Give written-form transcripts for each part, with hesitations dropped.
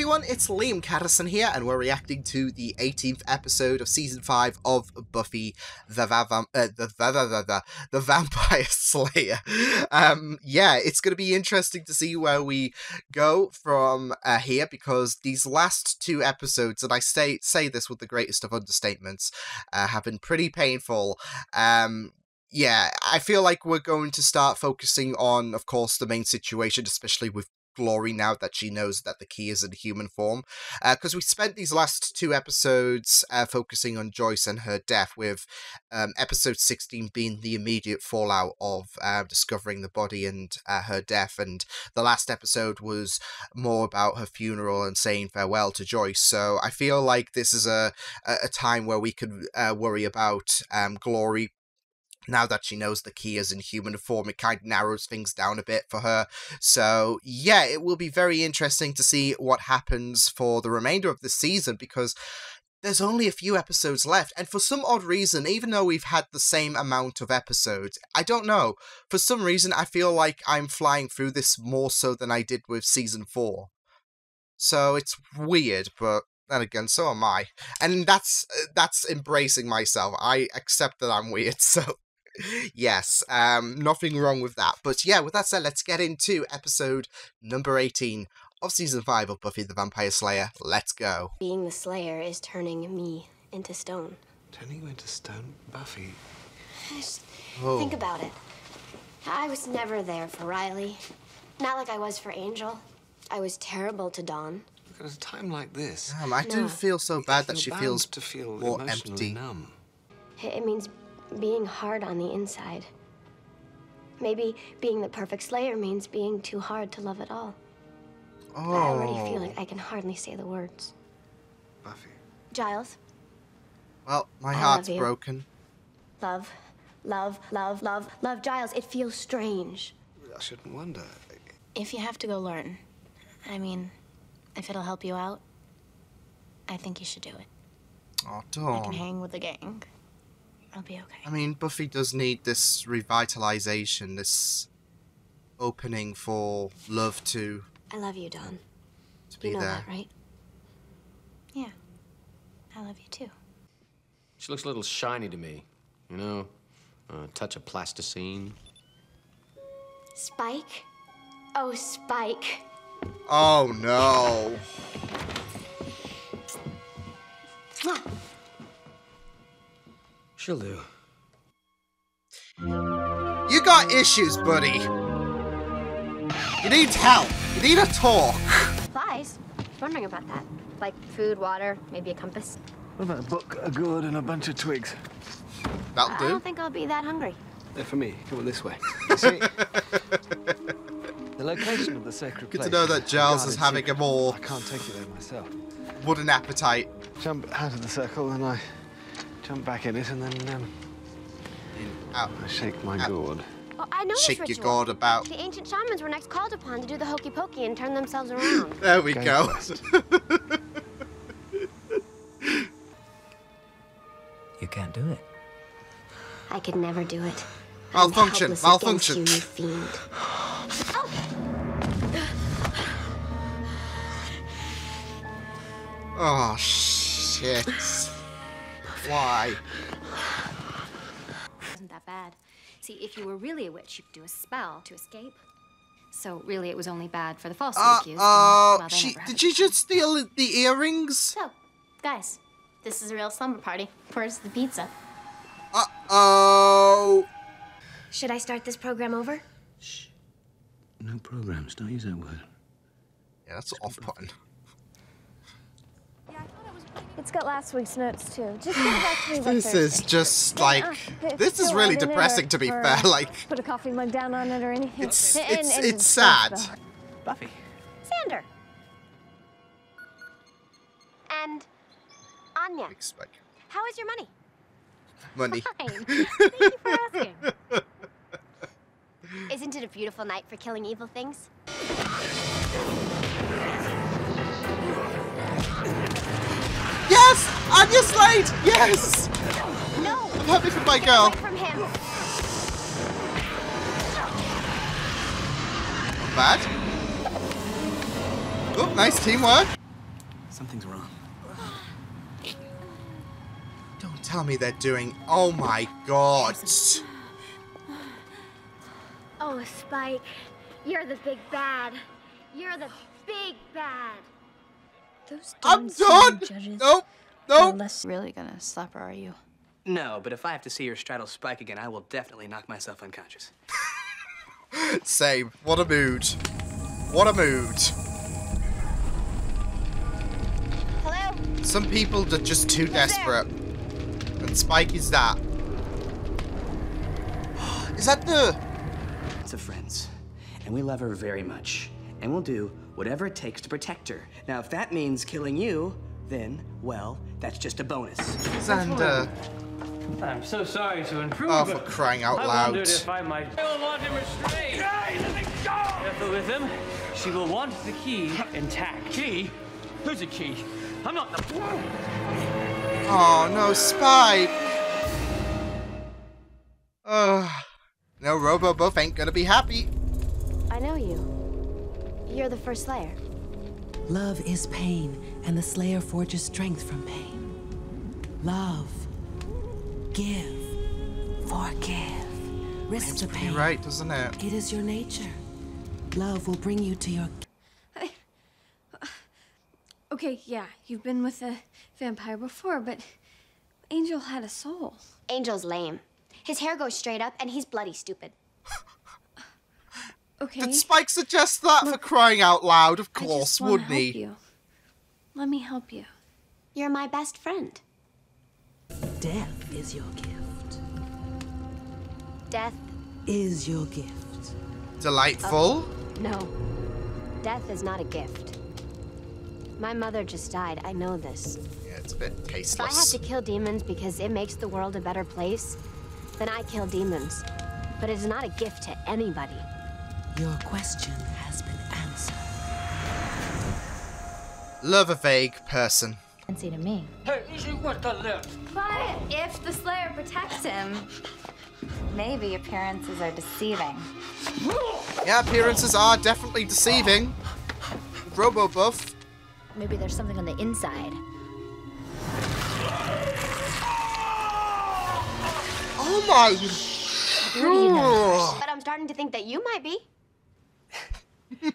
everyone, it's Liam Caddison here, and we're reacting to the 18th episode of Season 5 of Buffy the Vampire Slayer. Yeah, it's going to be interesting to see where we go from here, because these last two episodes, and I say this with the greatest of understatements, have been pretty painful. Yeah, I feel like we're going to start focusing on, of course, the main situation, especially with Glory now that she knows that the key is in human form. Because we spent these last two episodes focusing on Joyce and her death, with episode 16 being the immediate fallout of discovering the body and her death, and the last episode was more about her funeral and saying farewell to Joyce. So I feel like this is a time where we could worry about Glory. Now that she knows the key is in human form, it kind of narrows things down a bit for her. So, yeah, it will be very interesting to see what happens for the remainder of the season, because there's only a few episodes left. And for some odd reason, even though we've had the same amount of episodes, I don't know, for some reason I feel like I'm flying through this more so than I did with Season 4. So it's weird, but then again, so am I. And that's embracing myself. I accept that I'm weird, so... Yes, nothing wrong with that. But yeah, with that said, let's get into episode number 18 of Season 5 of Buffy the Vampire Slayer. Let's go. Being the Slayer is turning me into stone. Turning you into stone? Buffy? Just think about it. I was never there for Riley. Not like I was for Angel. I was terrible to Dawn. Look, at a time like this... I do feel so bad that she feels to feel more empty. Numb. It means being hard on the inside. Maybe being the perfect Slayer means being too hard to love at all. I already feel like I can hardly say the words. Buffy. Giles. Well, my heart's broken. Love, love, love, love, love. Giles, it feels strange. I shouldn't wonder. If you have to go learn, I mean, if it'll help you out, I think you should do it. Oh, I can Dawn. hang with the gang. I'll be okay. I mean, Buffy does need this revitalization, this opening for love to I love you, Dawn. be You know there. that, right? Yeah, I love you too. She looks a little shiny to me, you know, a touch of plasticine. Spike? Oh, Spike. Oh no. She'll do. You got issues, buddy. You need help. You need a talk. Supplies? Wondering about that. Like food, water, maybe a compass. What about a book, a gourd, and a bunch of twigs? That'll I do. don't think I'll be that hungry. They're for me. Come on this way. You see, the location of the sacred Good place. to know that Giles is guarded having a secret. more I can't take you there myself. wooden appetite. Jump out of the circle, and I jump back in it, and then Out. I shake my gourd. Oh, I know Shake this your ritual. gourd about. The ancient shamans were next called upon to do the hokey pokey and turn themselves around. There we Go go. You can't do it. I could never do it. I'm Malfunction. helpless Malfunction. against you, you fiend. Oh shit. Why? Wasn't that bad. See, if you were really a witch, you could do a spell to escape. So really, it was only bad for the falsely accused. Well, they never had Did a she chance. just steal the earrings? So, guys, this is a real slumber party. Where's the pizza? Uh-oh. Should I start this program over? No programs. Don't use that word. Yeah, that's off-putting. It's got last week's notes too. Just get it back to me by This is Thursday. just like, this is really depressing to be fair, like, Put a coffee mug down on it or anything. it's sad. Buffy. Sander. And Anya. Big spike. How is your money? Money. Fine. Thank you for asking. Isn't it a beautiful night for killing evil things? Yes! Anya Slade! Yes! No! I'm happy for my girl. Away from him. Not bad. Oh, nice teamwork. Something's wrong. Don't tell me they're doing... Oh my god. Oh, Spike, you're the big bad. You're the big bad. Those I'm damn done! judges Nope. are Nope. less Really gonna slap her, are you? No, but if I have to see her straddle Spike again, I will definitely knock myself unconscious. Same. What a mood. What a mood. Hello? Some people are just too desperate. And Spike is that. Is that the... It's a friends, and we love her very much, and we'll do whatever it takes to protect her. Now, if that means killing you, then, well, that's just a bonus. Xander. I'm so sorry to intrude, Oh, for but crying out I loud. wondered if I might want him restrained. Hey, let me go! Careful with him. She will want the key intact. Key? Who's a key? I'm not the... Oh, no, Spike. No, Robo-Buff ain't gonna be happy. I know you. You're the first Slayer. Love is pain, and the Slayer forges strength from pain. Love. Give. Forgive. Risk the pain. You're right, doesn't it? It is your nature. Love will bring you to your... Okay, yeah, you've been with a vampire before, but Angel had a soul. Angel's lame. His hair goes straight up, and he's bloody stupid. Okay. Did Spike suggest that for crying out loud? Of I just course, wanna wouldn't help he? you. Let me help you. You're my best friend. Death is your gift. Death? Is your gift. Delightful. No. Death is not a gift. My mother just died. I know this. Yeah, it's a bit If I have tasteless. to kill demons because it makes the world a better place, then I kill demons. But it's not a gift to anybody. Your question has been answered. Love a vague person. Fancy to me. Hey, easy with the lips. But if the Slayer protects him, maybe appearances are deceiving. Yeah, appearances are definitely deceiving. Robo-Buff. Maybe there's something on the inside. Oh my... What do you know? But I'm starting to think that you might be.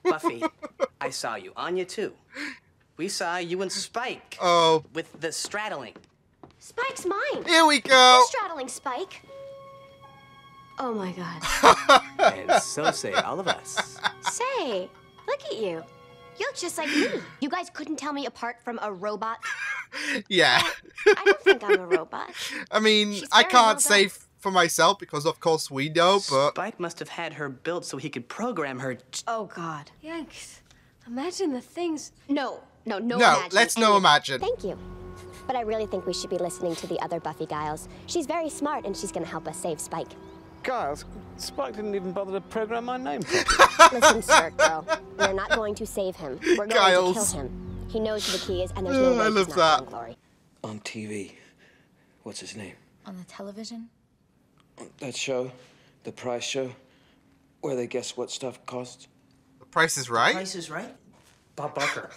Buffy, I saw you. Anya, too. We saw you and Spike. Oh. With the straddling. Spike's mine. Here we go. Who's straddling Spike? Oh my god. And so say all of us. Say, look at you. You look just like me. You guys couldn't tell me apart from a robot. Yeah. I don't think I'm a robot. I mean, She's I very can't well say done. for myself because, of course, we know, but... Spike must have had her built so he could program her. Oh god. Yikes. Imagine the things. No, No, imagine let's no any- imagine. Thank you. But I really think we should be listening to the other Buffy Giles. She's very smart and she's gonna help us save Spike. Giles, Spike didn't even bother to program my name properly. Listen, Sir Girl. We're not going to save him. We're going to Giles. kill him. He knows who the key is and there's no way I he's love not that. getting glory. On TV. What's his name? On the television? That show? The price show? Where they guess what stuff costs? The Price is Right? Price is Right? Bob Barker.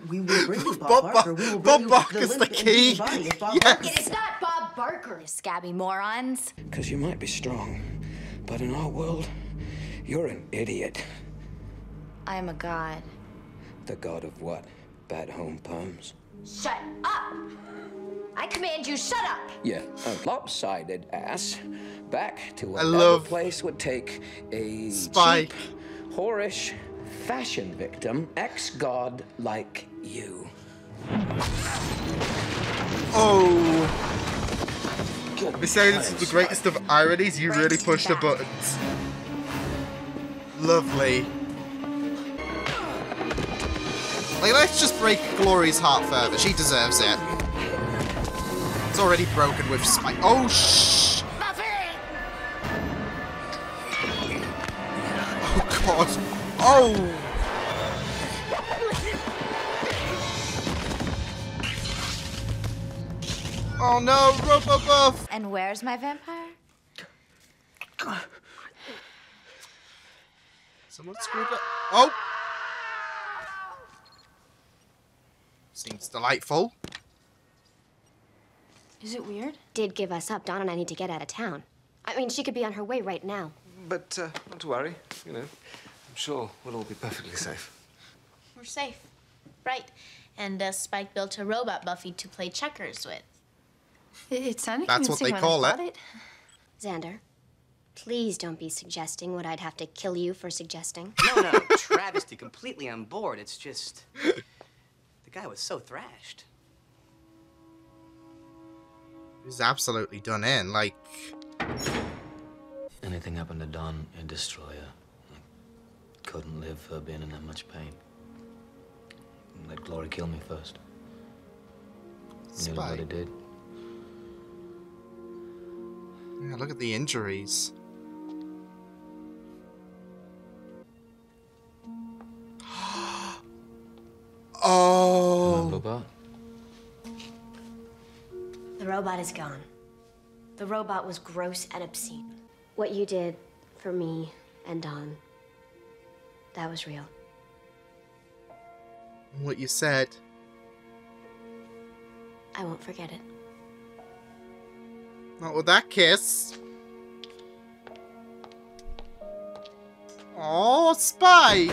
We will bring you Bob Bob Barker. We will Bob bring you Barker's the the limp and key. bleeding body of Bob Yes. Barker. It's not Bob Barker, you scabby morons. Because you might be strong, but in our world, you're an idiot. I am a god. The god of what? Bad home poems? Shut up! I command you, shut up! Yeah, a lopsided ass. Back to I whatever love place would take a Spike. cheap, whorish fashion victim, ex-god like you. Oh. Good They say this is the greatest of ironies. You really push the buttons. Lovely. Like, let's just break Glory's heart further. She deserves it. It's already broken with Spike. Oh, shh. Oh, God. Oh. Oh, no. Robo-Buff. And where's my vampire? Someone screwed up. Oh. Seems delightful. Is it weird? Did give us up. Dawn and I need to get out of town. I mean, she could be on her way right now. But not to worry. You know, I'm sure we'll all be perfectly safe. We're safe. Right. And Spike built a robot Buffy to play checkers with. It sounded That's what convincing they when call I it. thought it. Xander, please don't be suggesting what I'd have to kill you for suggesting. No, travesty, completely on board. It's just... the guy was so thrashed. He's absolutely done in, like... Anything happened to Dawn and Destroyer, I couldn't live for being in that much pain. Let Glory kill me first. Nearly what it did. Yeah, look at the injuries. Oh! Robot? The robot is gone. The robot was gross and obscene. What you did for me and Dawn, that was real. What you said. I won't forget it. Not with that kiss. Oh, Spike!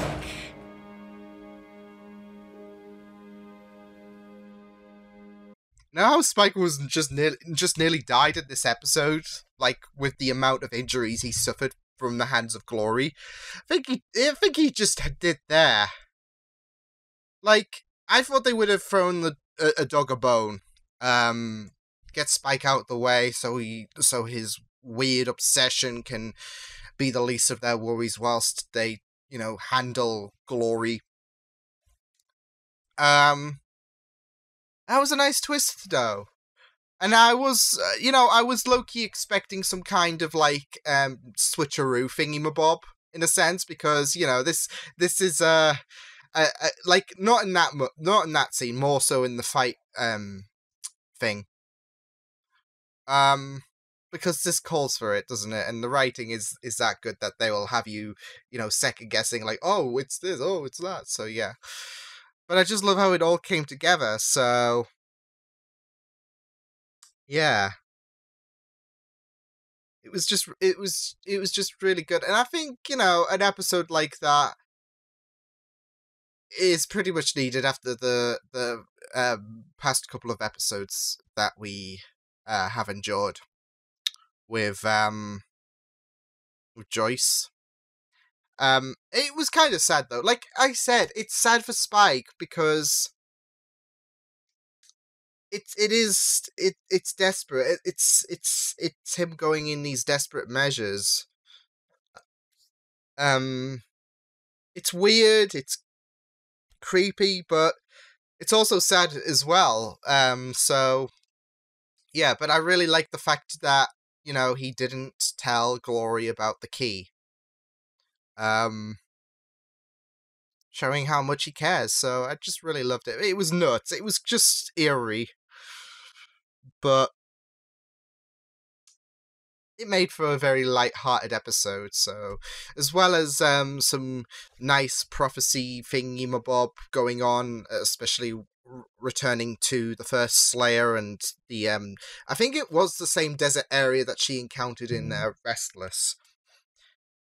Now how Spike was just nearly died in this episode, like with the amount of injuries he suffered from the hands of Glory. I think he just did there. Like, I thought they would have thrown a dog a bone. Get Spike out the way so his weird obsession can be the least of their worries whilst they, handle Glory. That was a nice twist, though. And I was, I was low-key expecting some kind of, like, switcheroo thingy-mabob, in a sense, because, this is, like, not in that scene, more so in the fight, thing. Because this calls for it, doesn't it? And the writing is that good that they will have you, second-guessing, like, oh, it's this, oh, it's that, so yeah. But I just love how it all came together, so... yeah. It was just really good. And I think, an episode like that is pretty much needed after the past couple of episodes that we have endured with Joyce. It was kind of sad though. Like I said, it's sad for Spike because it's desperate. It's him going in these desperate measures. It's weird. It's creepy, but it's also sad as well. So yeah, but I really like the fact that he didn't tell Glory about the key. Showing how much he cares, so I just really loved it. It was nuts. It was just eerie. But it made for a very light-hearted episode, so as well as some nice prophecy thingy-mabob going on, especially returning to the first Slayer and the I think it was the same desert area that she encountered in Restless.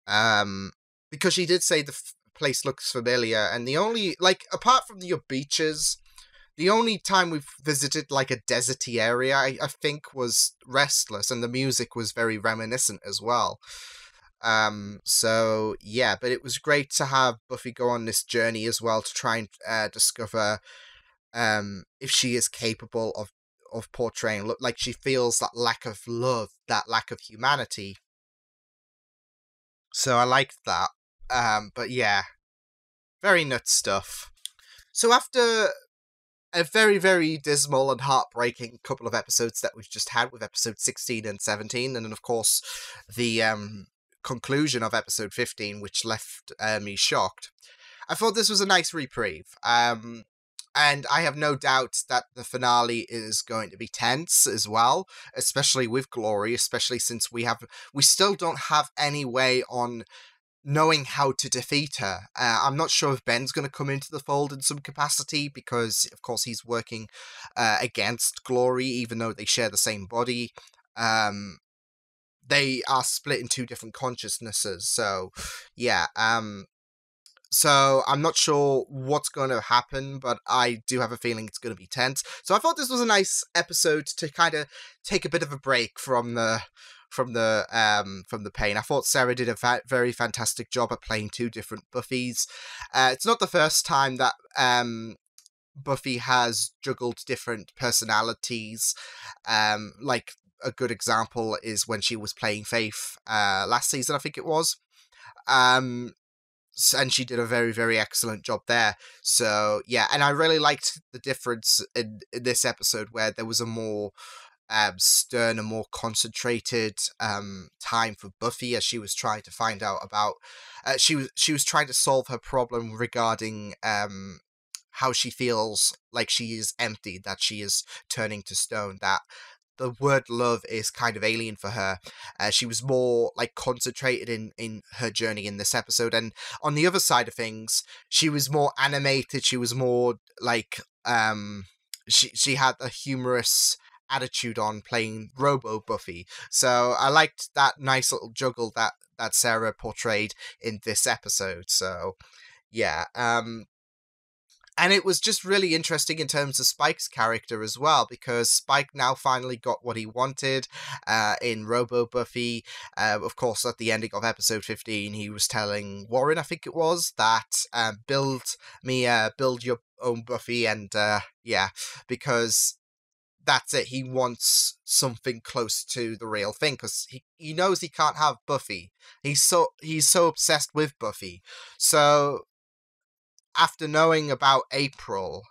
Because she did say the place looks familiar, and the only, like, apart from your beaches, the only time we've visited, like, a deserty area, I think, was Restless, and the music was very reminiscent as well. So, yeah, but it was great to have Buffy go on this journey as well to try and discover if she is capable of portraying, like, she feels that lack of love, that lack of humanity. So I liked that. But yeah, very nuts stuff. So after a very, very dismal and heartbreaking couple of episodes that we've just had with episode 16 and 17, and then of course the conclusion of episode 15, which left me shocked, I thought this was a nice reprieve. And I have no doubt that the finale is going to be tense as well, especially with Glory, especially since we still don't have any way on knowing how to defeat her. I'm not sure if Ben's going to come into the fold in some capacity, because of course he's working against Glory, even though they share the same body. They are split in two different consciousnesses, so yeah. So I'm not sure what's going to happen, but I do have a feeling it's going to be tense. So I thought this was a nice episode to kind of take a bit of a break from the pain. I thought Sarah did a very fantastic job at playing two different Buffys. It's not the first time that Buffy has juggled different personalities. Like a good example is when she was playing Faith last season, I think it was. And she did a very, very excellent job there. So, yeah, and I really liked the difference in this episode where there was a more stern and more concentrated time for Buffy as she was trying to find out about... she was trying to solve her problem regarding how she feels like she is empty, that she is turning to stone, that the word love is kind of alien for her. She was more like concentrated in her journey in this episode, and on the other side of things, she was more animated. She was more like she had a humorous attitude on playing Robo Buffy. So I liked that nice little juggle that Sarah portrayed in this episode. So yeah. And it was just really interesting in terms of Spike's character as well, because Spike now finally got what he wanted in Robo Buffy. Of course, at the ending of episode 15, he was telling Warren, I think it was, that build your own Buffy, and yeah, because that's it. He wants something close to the real thing, because he knows he can't have Buffy. He's so obsessed with Buffy. So after knowing about April,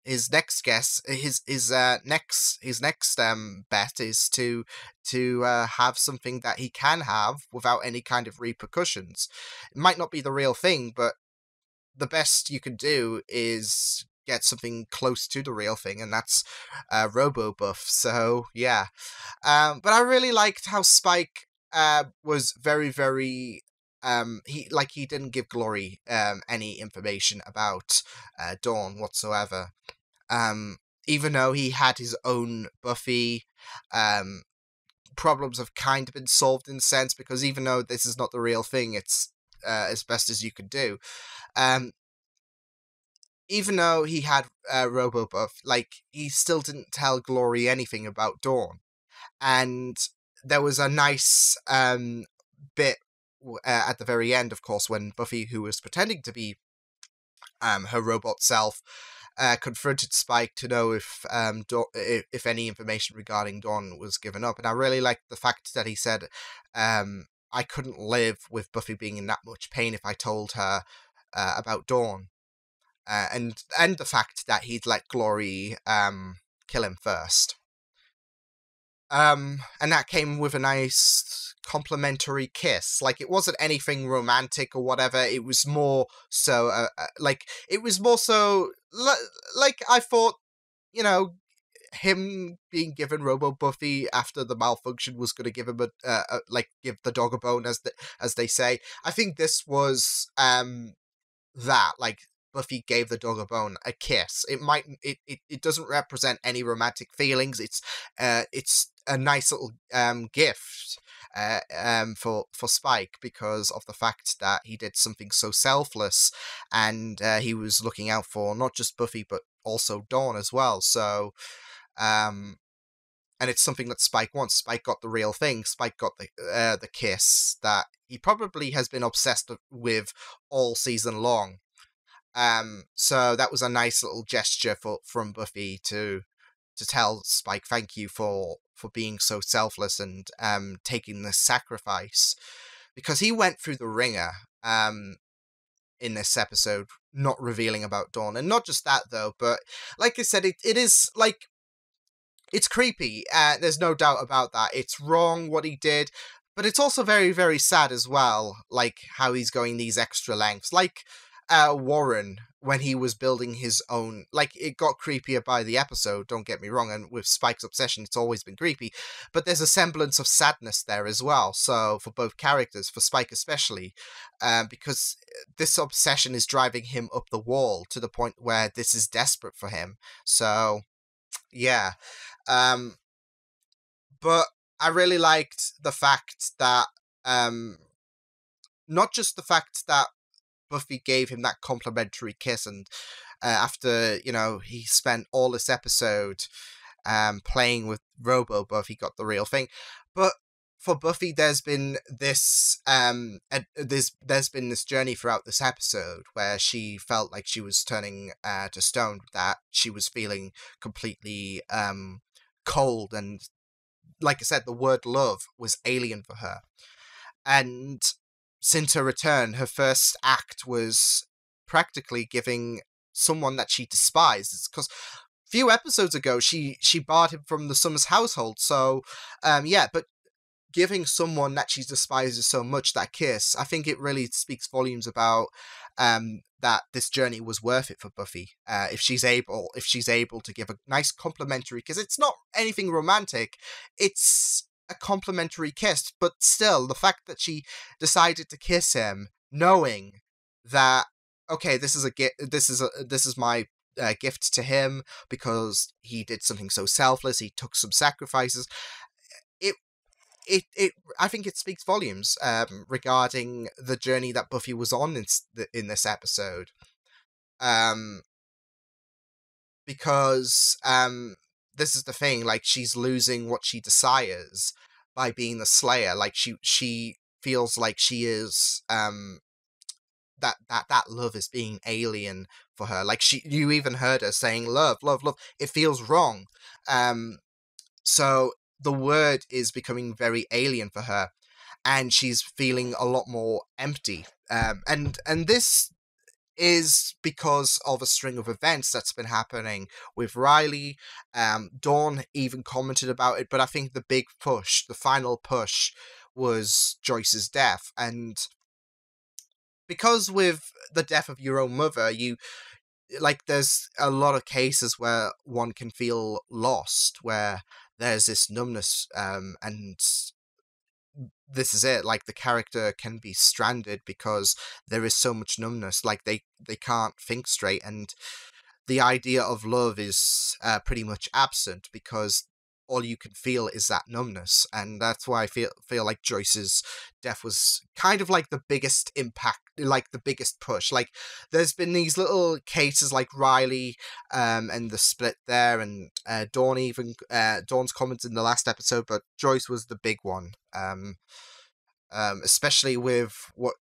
his next guess, his next bet is to have something that he can have without any kind of repercussions. It might not be the real thing, but the best you can do is get something close to the real thing, and that's RoboBuff. So yeah, but I really liked how Spike was very, very... he didn't give Glory any information about Dawn whatsoever. Even though he had his own Buffy, problems have kind of been solved in a sense, because even though this is not the real thing, it's as best as you could do. Even though he had RoboBuff, like, he still didn't tell Glory anything about Dawn. And there was a nice bit at the very end, of course, when Buffy, who was pretending to be her robot self, confronted Spike to know if any information regarding Dawn was given up. And I really liked the fact that he said, I couldn't live with Buffy being in that much pain if I told her about Dawn. And the fact that he'd let Glory kill him first. And that came with a nice complimentary kiss. Like, it wasn't anything romantic or whatever. It was more so, like I thought, him being given Robo Buffy after the malfunction was going to give him give the dog a bone, as they say. I think this was that, like, Buffy gave the dog a bone, a kiss. It doesn't represent any romantic feelings. It's a nice little gift for Spike, because of the fact that he did something so selfless, and he was looking out for not just Buffy but also Dawn as well. So and it's something that Spike wants. Spike got the real thing. Spike got the kiss that he probably has been obsessed with all season long. So that was a nice little gesture from Buffy to tell Spike, thank you for being so selfless and taking this sacrifice, because he went through the ringer in this episode, not revealing about Dawn. And not just that though, but like I said, it is like, it's creepy. There's no doubt about that. It's wrong what he did, but it's also very, very sad as well, like how he's going these extra lengths. Like, Warren when he was building his own, like, it got creepier by the episode, don't get me wrong, and with Spike's obsession it's always been creepy, but there's a semblance of sadness there as well, so for both characters, for Spike especially, because this obsession is driving him up the wall to the point where this is desperate for him. So yeah, but I really liked the fact that not just the fact that Buffy gave him that complimentary kiss, and after, you know, he spent all this episode playing with Robo Buffy, got the real thing. But for Buffy, there's been this there's been this journey throughout this episode where she felt like she was turning to stone, that she was feeling completely cold, and like I said, the word love was alien for her. And since her return, her first act was practically giving someone that she despises, because a few episodes ago she barred him from the Summers household. So yeah, but giving someone that she despises so much that kiss, I think it really speaks volumes about that this journey was worth it for Buffy. If she's able to give a nice complimentary kiss, it's not anything romantic, it's a complimentary kiss, but still, the fact that she decided to kiss him, knowing that, okay, this is my gift to him because he did something so selfless, he took some sacrifices. It I think it speaks volumes regarding the journey that Buffy was on in this episode, because this is the thing, like, she's losing what she desires by being the Slayer. Like, she feels like she is that love is being alien for her. Like, you even heard her saying love, love, love. It feels wrong. So the word is becoming very alien for her, and she's feeling a lot more empty. And this is because of a string of events that's been happening with Riley. Dawn even commented about it, but I think the final push, was Joyce's death. And because with the death of your own mother, there's a lot of cases where one can feel lost, where there's this numbness, and this is it, like, the character can be stranded because there is so much numbness, like they can't think straight, and the idea of love is pretty much absent because all you can feel is that numbness. And that's why I feel like Joyce's death was kind of like the biggest impact, like the biggest push. Like, there's been these little cases like Riley and the split there, and Dawn's comments in the last episode, but Joyce was the big one, especially with what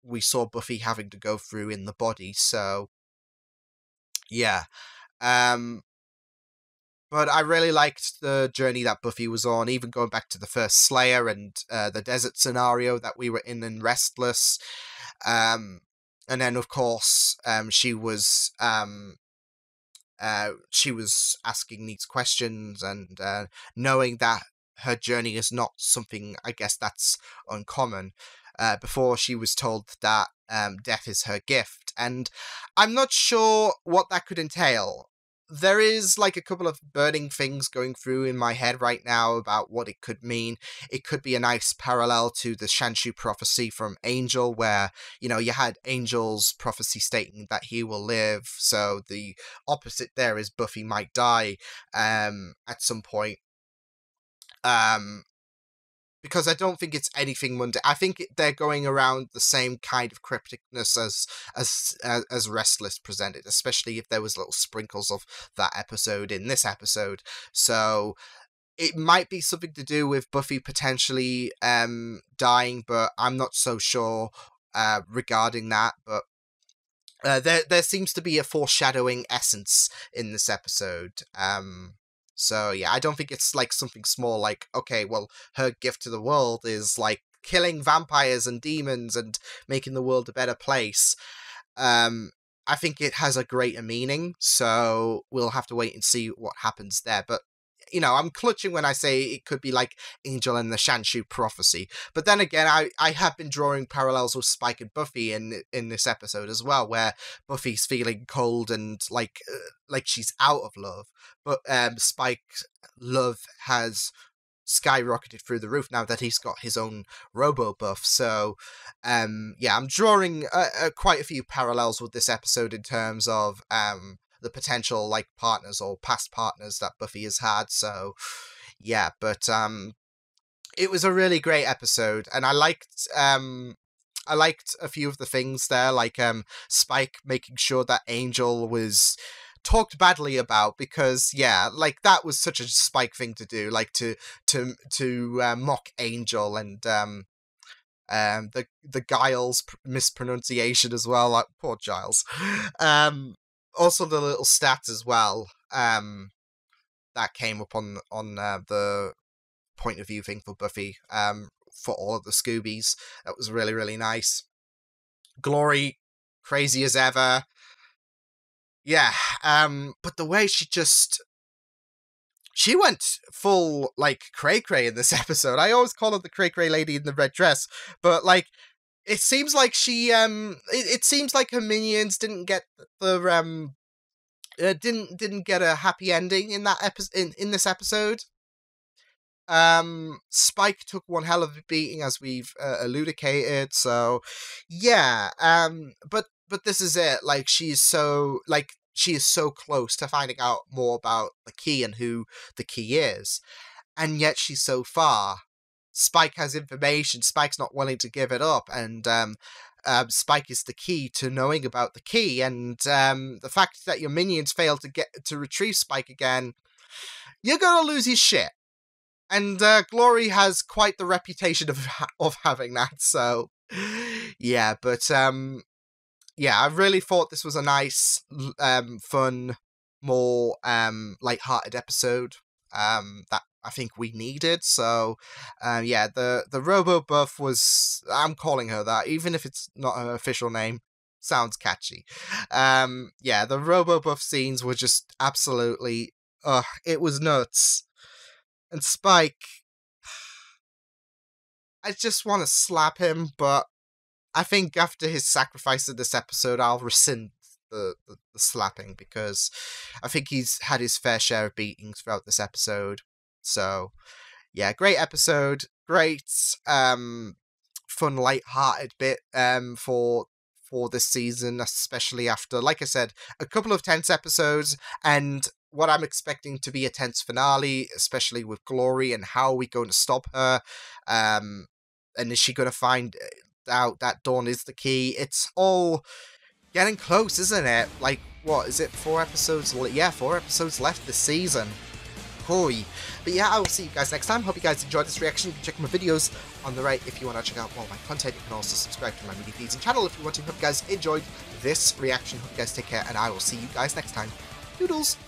we saw Buffy having to go through in the body. So yeah, but I really liked the journey that Buffy was on, even going back to the first Slayer and the desert scenario that we were in Restless. And then, of course, she was asking these questions, and knowing that her journey is not something, I guess, that's uncommon. Before she was told that death is her gift. And I'm not sure what that could entail. There is, like, a couple of burning things going through in my head right now about what it could mean. It could be a nice parallel to the Shanshu prophecy from Angel, where, you know, you had Angel's prophecy stating that he will live. So the opposite there is Buffy might die at some point. Because I don't think it's anything mundane. I think they're going around the same kind of crypticness as Restless presented, especially if there was little sprinkles of that episode in this episode. So it might be something to do with Buffy potentially dying, but I'm not so sure regarding that. But there seems to be a foreshadowing essence in this episode. So yeah, I don't think it's like something small, like, okay, well, her gift to the world is like killing vampires and demons and making the world a better place. I think it has a greater meaning, so we'll have to wait and see what happens there. But you know, I'm clutching when I say it could be like Angel and the Shanshu prophecy. But then again, I have been drawing parallels with Spike and Buffy in this episode as well, where Buffy's feeling cold and like she's out of love, but Spike's love has skyrocketed through the roof now that he's got his own robo buff. So yeah, I'm drawing quite a few parallels with this episode in terms of the potential like partners or past partners that Buffy has had. So yeah, but it was a really great episode, and I liked a few of the things there, like Spike making sure that Angel was talked badly about, because yeah, like that was such a Spike thing to do, like to mock Angel, and the Giles mispronunciation as well, like poor Giles. Also the little stats as well that came up on the point of view thing for Buffy for all of the Scoobies. That was really, really nice. Glory, crazy as ever. Yeah, but the way she went full, like, cray-cray in this episode. I always call her the cray-cray lady in the red dress, but, like, it seems like she, it seems like her minions didn't get the, didn't get a happy ending in that in this episode. Spike took one hell of a beating, as we've elucidated, so yeah, but this is it, like, she is so close to finding out more about the key and who the key is, and yet she's so far. Spike has information, Spike's not willing to give it up, and Spike is the key to knowing about the key, and the fact that your minions fail to retrieve Spike again, you're gonna lose his shit. And Glory has quite the reputation of having that, so yeah, but yeah, I really thought this was a nice, fun, more light-hearted episode that I think we needed. So yeah, the Robo Buff was, I'm calling her that, even if it's not her official name. Sounds catchy. Yeah, the Robo Buff scenes were just absolutely, it was nuts. And Spike, I just want to slap him, but I think after his sacrifice in this episode, I'll rescind the slapping, because I think he's had his fair share of beatings throughout this episode. So, yeah, great episode, great, fun, light-hearted bit for this season, especially after, like I said, a couple of tense episodes, and what I'm expecting to be a tense finale, especially with Glory, and how are we going to stop her, and is she going to find out that Dawn is the key? It's all getting close, isn't it? Like, what, is it 4 episodes? Yeah, 4 episodes left this season. Hoi. But yeah, I will see you guys next time. Hope you guys enjoyed this reaction. You can check my videos on the right if you want to check out more of my content. You can also subscribe to my media feeds and channel if you want to. Hope you guys enjoyed this reaction. Hope you guys take care, and I will see you guys next time. Doodles!